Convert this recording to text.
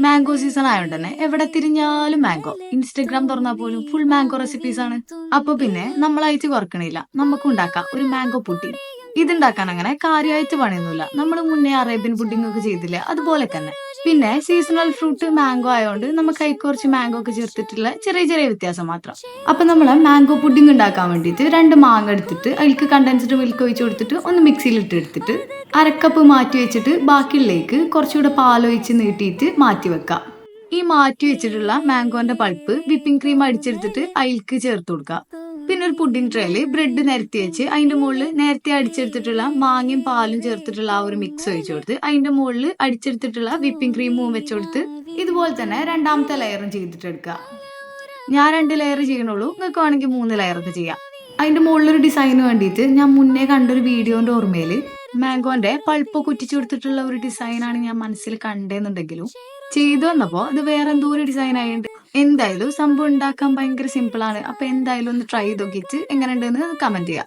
Mango season ആയതുകൊണ്ട് തന്നെ എവിടെ തിരിഞ്ഞാലും മാംഗോ. ഇൻസ്റ്റഗ്രാം തുറന്നാൽ പോലും ഫുൾ മാംഗോ റെസിപ്പീസ് ആണ്. അപ്പൊ പിന്നെ നമ്മളായിട്ട് കുറക്കണില്ല, നമുക്ക് ഉണ്ടാക്കാം ഒരു മാംഗോ പുഡിംഗ്. ഇതുണ്ടാക്കാൻ അങ്ങനെ കാര്യമായിട്ട് പണിയൊന്നുമില്ല. നമ്മൾ മുന്നേ അറേബ്യൻ പുഡിംഗ് ഒക്കെ ചെയ്തില്ലേ, അതുപോലെ തന്നെ. പിന്നെ സീസണൽ ഫ്രൂട്ട് മാംഗോ ആയതുകൊണ്ട് നമുക്ക് അതിൽ കുറച്ച് മാംഗോ ഒക്കെ ചേർത്തിട്ടുള്ള ചെറിയ ചെറിയ വ്യത്യാസം മാത്രം. അപ്പൊ നമ്മള് മാംഗോ പുഡിംഗ് ഉണ്ടാക്കാൻ വേണ്ടിയിട്ട് 2 മാങ്ങ എടുത്തിട്ട് അതിലേക്ക് കണ്ടൻസ്ഡ് മിൽക്ക് ഒഴിച്ച് കൊടുത്തിട്ട് ഒന്ന് മിക്സിയിൽ എടുത്തിട്ട് അരക്കപ്പ് മാറ്റി വെച്ചിട്ട് ബാക്കിയുള്ളേക്ക് കുറച്ചുകൂടെ പാലൊഴിച്ച് നീട്ടിയിട്ട് മാറ്റി വെക്കാം. ഈ മാറ്റി വെച്ചിട്ടുള്ള മാംഗോന്റെ പൾപ്പ് വിപ്പിംഗ് ക്രീം അടിച്ചെടുത്തിട്ട് അതിലേക്ക് ചേർത്ത് കൊടുക്കുക. പിന്നെ ഒരു പുഡിംഗ് ട്രേയില് ബ്രെഡ് നിരത്തി വെച്ച് അതിന്റെ മുകളിൽ നേരത്തെ അടിച്ചെടുത്തിട്ടുള്ള മാങ്ങയും പാലും ചേർത്തിട്ടുള്ള ആ ഒരു മിക്സ് ഒഴിച്ചു കൊടുത്ത് അതിന്റെ മുകളിൽ അടിച്ചെടുത്തിട്ടുള്ള വിപ്പിംഗ് ക്രീമും വെച്ചുകൊടുത്ത് ഇതുപോലെ തന്നെ 2ാമത്തെ ലെയറും ചെയ്തിട്ടെടുക്കുക. ഞാൻ 2 ലെയർ ചെയ്യണുള്ളൂ, നിങ്ങൾക്ക് വേണമെങ്കിൽ 3 ലെയർ ഒക്കെ ചെയ്യാം. അതിന്റെ മുകളിലൊരു ഡിസൈന് വേണ്ടിയിട്ട് ഞാൻ മുന്നേ കണ്ടൊരു വീഡിയോന്റെ ഓർമ്മയില് മാംഗോന്റെ പൾപ്പ് കുറ്റിച്ചു കൊടുത്തിട്ടുള്ള ഒരു ഡിസൈനാണ് ഞാൻ മനസ്സിൽ കണ്ടെന്നുണ്ടെങ്കിലും ചെയ്തു വന്നപ്പോ അത് വേറെ എന്തോ ഒരു ഡിസൈൻ ആയിട്ടുണ്ട്. എന്തായാലും സംഭവം ഉണ്ടാക്കാൻ ഭയങ്കര സിമ്പിൾ ആണ്. അപ്പൊ എന്തായാലും ഒന്ന് ട്രൈ ചെയ്ത് നോക്കിയിട്ട് എങ്ങനെ ഉണ്ടെന്ന് കമന്റ് ചെയ്യാം.